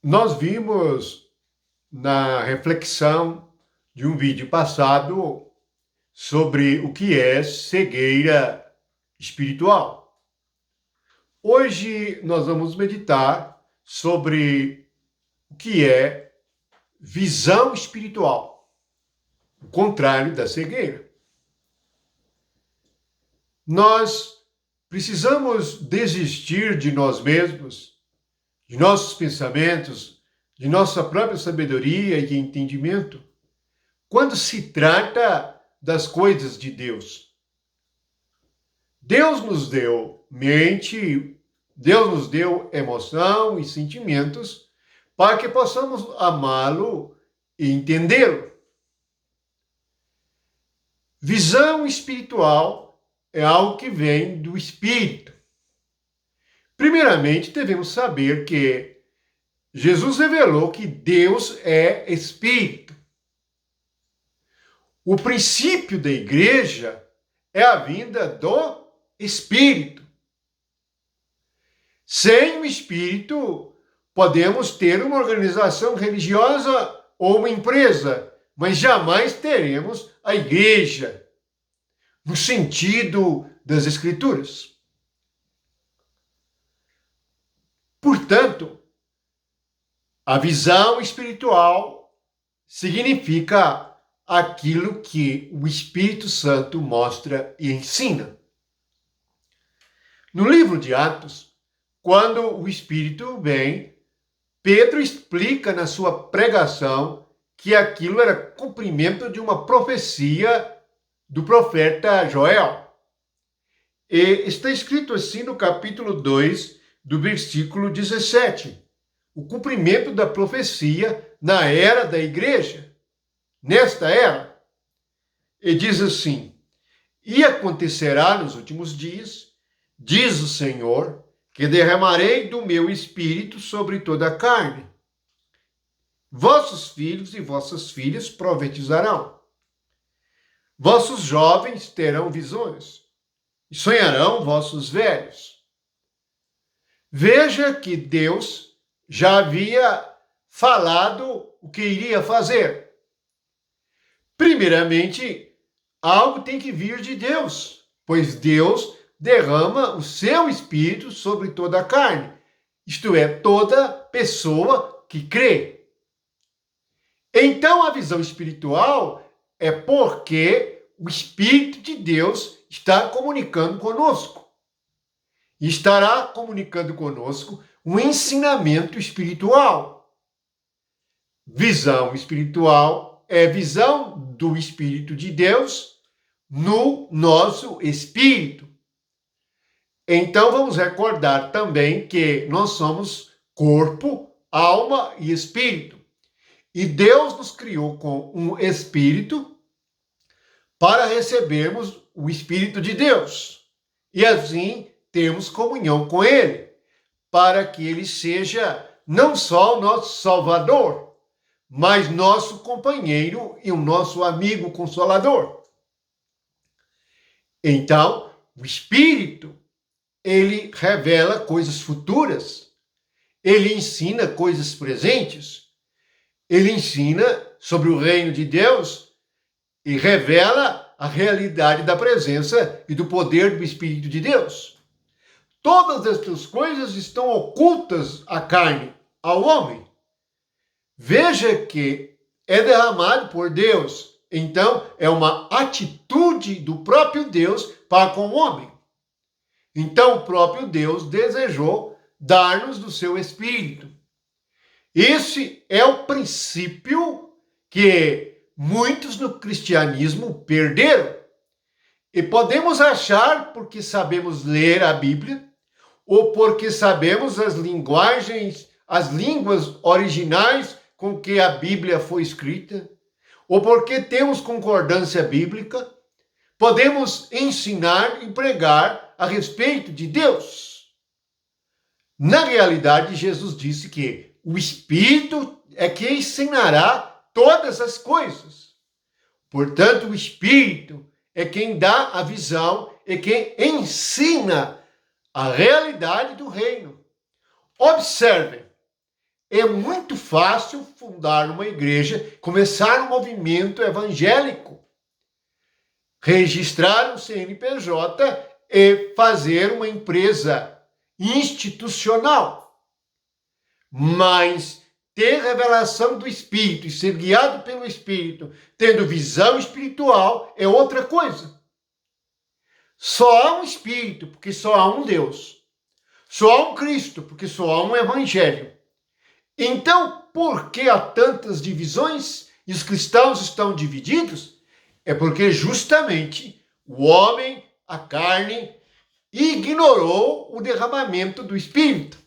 Nós vimos na reflexão de um vídeo passado sobre o que é cegueira espiritual. Hoje nós vamos meditar sobre o que é visão espiritual, o contrário da cegueira. Nós precisamos desistir de nós mesmos, de nossos pensamentos, de nossa própria sabedoria e entendimento, quando se trata das coisas de Deus. Deus nos deu mente, Deus nos deu emoção e sentimentos para que possamos amá-lo e entendê-lo. Visão espiritual é algo que vem do Espírito. Primeiramente, devemos saber que Jesus revelou que Deus é Espírito. O princípio da igreja é a vinda do Espírito. Sem o Espírito, podemos ter uma organização religiosa ou uma empresa, mas jamais teremos a igreja, no sentido das Escrituras. Portanto, a visão espiritual significa aquilo que o Espírito Santo mostra e ensina. No livro de Atos, quando o Espírito vem, Pedro explica na sua pregação que aquilo era cumprimento de uma profecia do profeta Joel. E está escrito assim no capítulo 2, do versículo 17. O cumprimento da profecia na era da igreja, nesta era. E diz assim: e acontecerá nos últimos dias, diz o Senhor, que derramarei do meu espírito sobre toda a carne. Vossos filhos e vossas filhas profetizarão. Vossos jovens terão visões, e sonharão vossos velhos. Veja que Deus já havia falado o que iria fazer. Primeiramente, algo tem que vir de Deus, pois Deus derrama o seu espírito sobre toda a carne, isto é, toda pessoa que crê. Então, a visão espiritual é porque o Espírito de Deus está comunicando conosco. E estará comunicando conosco um ensinamento espiritual. Visão espiritual é visão do Espírito de Deus no nosso espírito. Então vamos recordar também que nós somos corpo, alma e espírito. E Deus nos criou com um espírito para recebermos o Espírito de Deus. E assim termos comunhão com Ele, para que Ele seja não só o nosso Salvador, mas nosso companheiro e o nosso amigo consolador. Então, o Espírito, ele revela coisas futuras, ele ensina coisas presentes, ele ensina sobre o reino de Deus e revela a realidade da presença e do poder do Espírito de Deus. Todas estas coisas estão ocultas à carne, ao homem. Veja que é derramado por Deus. Então, é uma atitude do próprio Deus para com o homem. Então, o próprio Deus desejou dar-nos do seu Espírito. Esse é o princípio que muitos no cristianismo perderam. E podemos achar, porque sabemos ler a Bíblia, ou porque sabemos as linguagens, as línguas originais com que a Bíblia foi escrita, ou porque temos concordância bíblica, podemos ensinar e pregar a respeito de Deus. Na realidade, Jesus disse que o Espírito é que ensinará todas as coisas. Portanto, o Espírito é quem dá a visão, é quem ensina a realidade do reino. Observem, é muito fácil fundar uma igreja, começar um movimento evangélico, registrar um CNPJ e fazer uma empresa institucional. Mas ter revelação do Espírito e ser guiado pelo Espírito, tendo visão espiritual, é outra coisa. Só há um Espírito, porque só há um Deus. Só há um Cristo, porque só há um Evangelho. Então, por que há tantas divisões e os cristãos estão divididos? É porque justamente o homem, a carne, ignorou o derramamento do Espírito.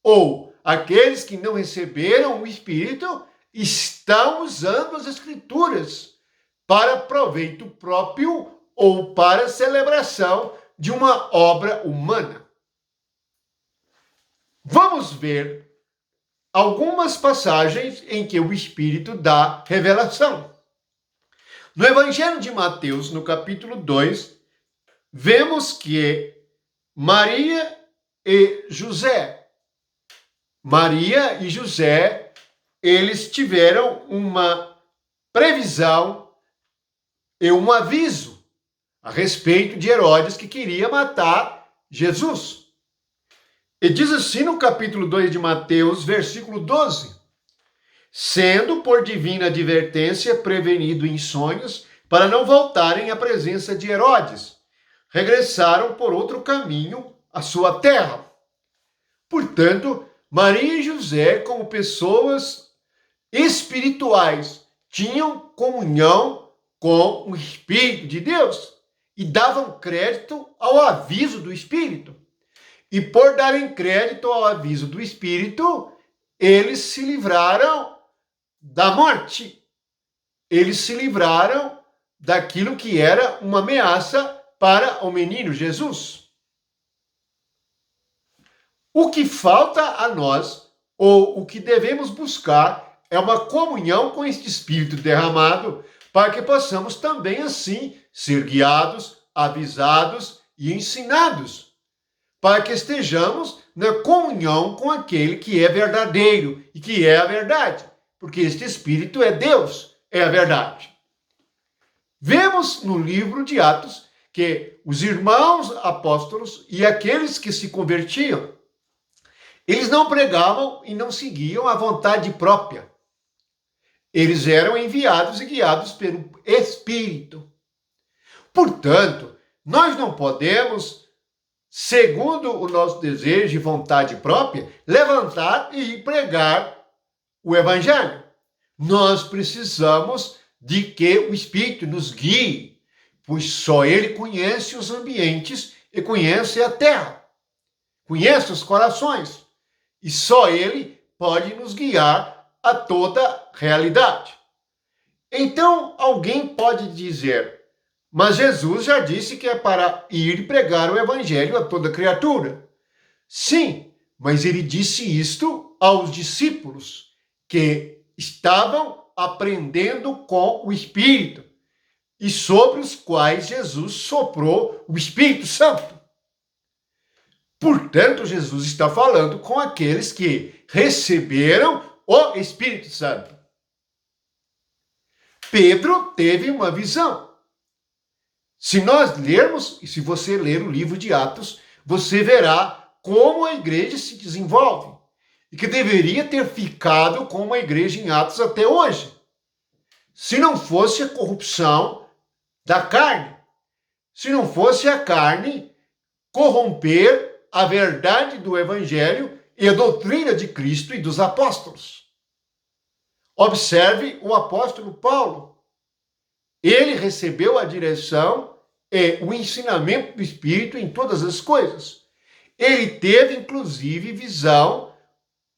Ou aqueles que não receberam o Espírito estão usando as Escrituras para proveito próprio ou para celebração de uma obra humana. Vamos ver algumas passagens em que o Espírito dá revelação. No Evangelho de Mateus, no capítulo 2, vemos que Maria e José, eles tiveram uma previsão e um aviso a respeito de Herodes que queria matar Jesus. E diz assim no capítulo 2 de Mateus, versículo 12: sendo por divina advertência prevenido em sonhos, para não voltarem à presença de Herodes, regressaram por outro caminho à sua terra. Portanto, Maria e José, como pessoas espirituais, tinham comunhão com o Espírito de Deus e davam crédito ao aviso do Espírito. E por darem crédito ao aviso do Espírito, eles se livraram da morte. Eles se livraram daquilo que era uma ameaça para o menino Jesus. O que falta a nós, ou o que devemos buscar, é uma comunhão com este Espírito derramado, para que possamos também assim ser guiados, avisados e ensinados, para que estejamos na comunhão com aquele que é verdadeiro e que é a verdade, porque este Espírito é Deus, é a verdade. Vemos no livro de Atos que os irmãos apóstolos e aqueles que se convertiam, eles não pregavam e não seguiam a vontade própria. Eles eram enviados e guiados pelo Espírito. Portanto, nós não podemos, segundo o nosso desejo e vontade própria, levantar e pregar o Evangelho. Nós precisamos de que o Espírito nos guie, pois só Ele conhece os ambientes e conhece a terra, conhece os corações, e só Ele pode nos guiar a toda realidade. Então, alguém pode dizer, mas Jesus já disse que é para ir pregar o Evangelho a toda criatura. Sim, mas ele disse isto aos discípulos que estavam aprendendo com o Espírito e sobre os quais Jesus soprou o Espírito Santo. Portanto, Jesus está falando com aqueles que receberam o Espírito Santo. Pedro teve uma visão. Se nós lermos, e se você ler o livro de Atos, você verá como a igreja se desenvolve e que deveria ter ficado como a igreja em Atos até hoje, se não fosse a corrupção da carne, se não fosse a carne corromper a verdade do Evangelho e a doutrina de Cristo e dos apóstolos. Observe o apóstolo Paulo. Ele recebeu a direção e o ensinamento do Espírito em todas as coisas. Ele teve, inclusive, visão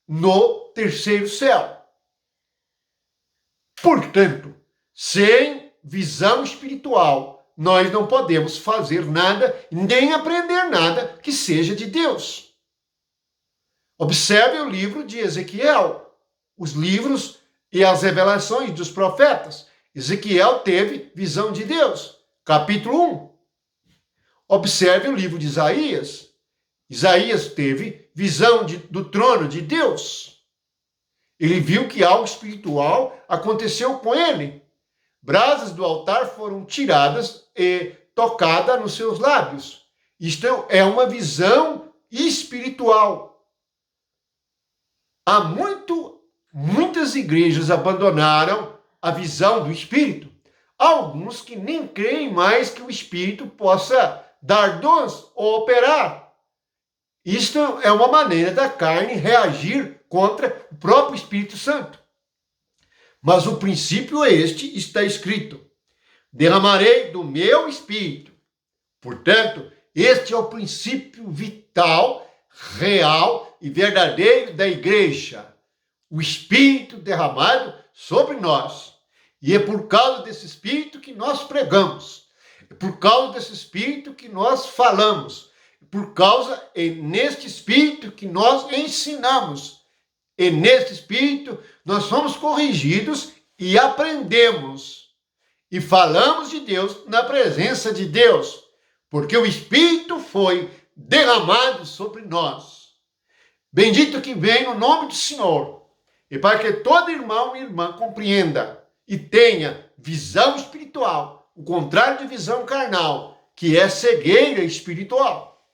no terceiro céu. Portanto, sem visão espiritual, nós não podemos fazer nada, nem aprender nada que seja de Deus. Observe o livro de Ezequiel, os livros e as revelações dos profetas. Ezequiel teve visão de Deus, capítulo 1. Observe o livro de Isaías. Isaías teve visão do trono de Deus. Ele viu que algo espiritual aconteceu com ele. Brasas do altar foram tiradas e tocadas nos seus lábios. Isto é uma visão espiritual. Há muitas igrejas abandonaram a visão do Espírito. Há alguns que nem creem mais que o Espírito possa dar dons ou operar. Isto é uma maneira da carne reagir contra o próprio Espírito Santo. Mas o princípio este está escrito: derramarei do meu Espírito. Portanto, este é o princípio vital, real e verdadeiro da igreja. O Espírito derramado sobre nós. E é por causa desse Espírito que nós pregamos. É por causa desse Espírito que nós falamos. É neste Espírito que nós ensinamos. E neste Espírito nós somos corrigidos e aprendemos. E falamos de Deus na presença de Deus. Porque o Espírito foi derramado sobre nós. Bendito que vem no nome do Senhor. E para que todo irmão e irmã compreenda e tenha visão espiritual, o contrário de visão carnal, que é cegueira espiritual.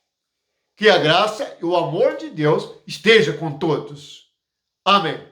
Que a graça e o amor de Deus esteja com todos. Amém.